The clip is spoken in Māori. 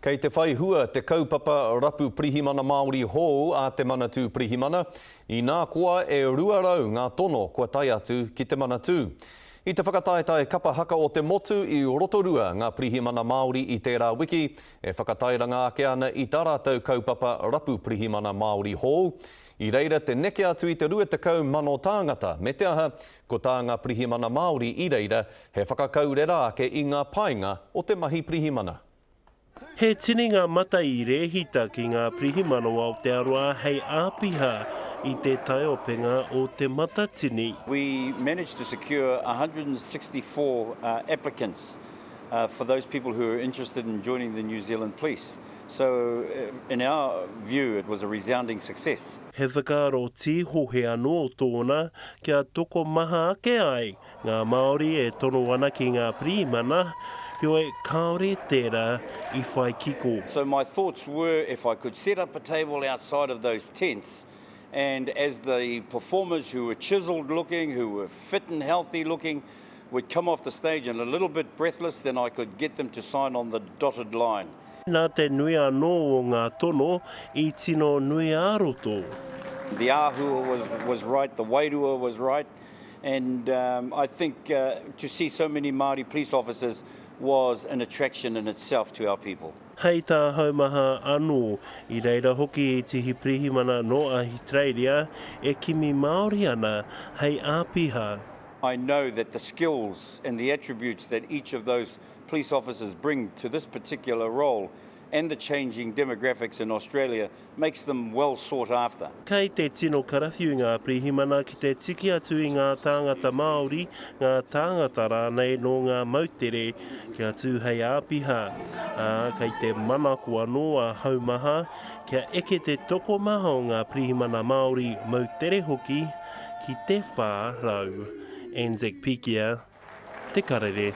Kei te whai hua te kaupapa rapu pirihimana Māori hou a te Manatū Pirihimana, I nā koa e ruarau ngā tono kua tai atu ki te Manatū. I te whakataetae kapa haka o te motu I Rotorua ngā pirihimana Māori I tērā wiki, e whakatairanga ake ana I tā rātou kaupapa rapu pirihimana Māori hou. I reira te neke atu I te 20 mano tāngata, me te aha, ko tā ngā pirihimana Māori I reira, he whakakaurera ake I ngā painga o te mahi pirihimana. He tini ngā mata I rehita ki ngā pirihimana o Aotearoa hei āpiha I te taiopenga o te mata tini. We managed to secure 164 applicants for those people who are interested in joining the New Zealand Police. So, in our view, it was a resounding success. He whakaaro tiho he anō o tōna kia toko maha ake ai. Ngā Māori e tono ana ki ngā pirihimana, Hio e kaore tērā I whai kiko. So my thoughts were if I could set up a table outside of those tents, and as the performers who were chiselled looking, who were fit and healthy looking, would come off the stage and a little bit breathless, then I could get them to sign on the dotted line. Nā te nui anō o ngā tono I tino nui āroto. The āhua was right, the wairua was right, and I think to see so many Māori police officers was an attraction in itself to our people. Hei tā haumaha anō I reira hoki I te pirihimana no Ahitereiria e kimi Māori ana hei āpiha. I know that the skills and the attributes that each of those police officers bring to this particular role and the changing demographics in Australia makes them well sought after. Kei te tino karawhiu ngā pirihimana ki te tiki atu I ngā tāngata Māori, ngā tāngata rānei no ngā mautere kia tū hei āpiha. Kei te manako anō a haumaha, kia eke te toko maha o ngā pirihimana Māori mautere hoki ki te whā rau. Anzac Pikia, Te Karere.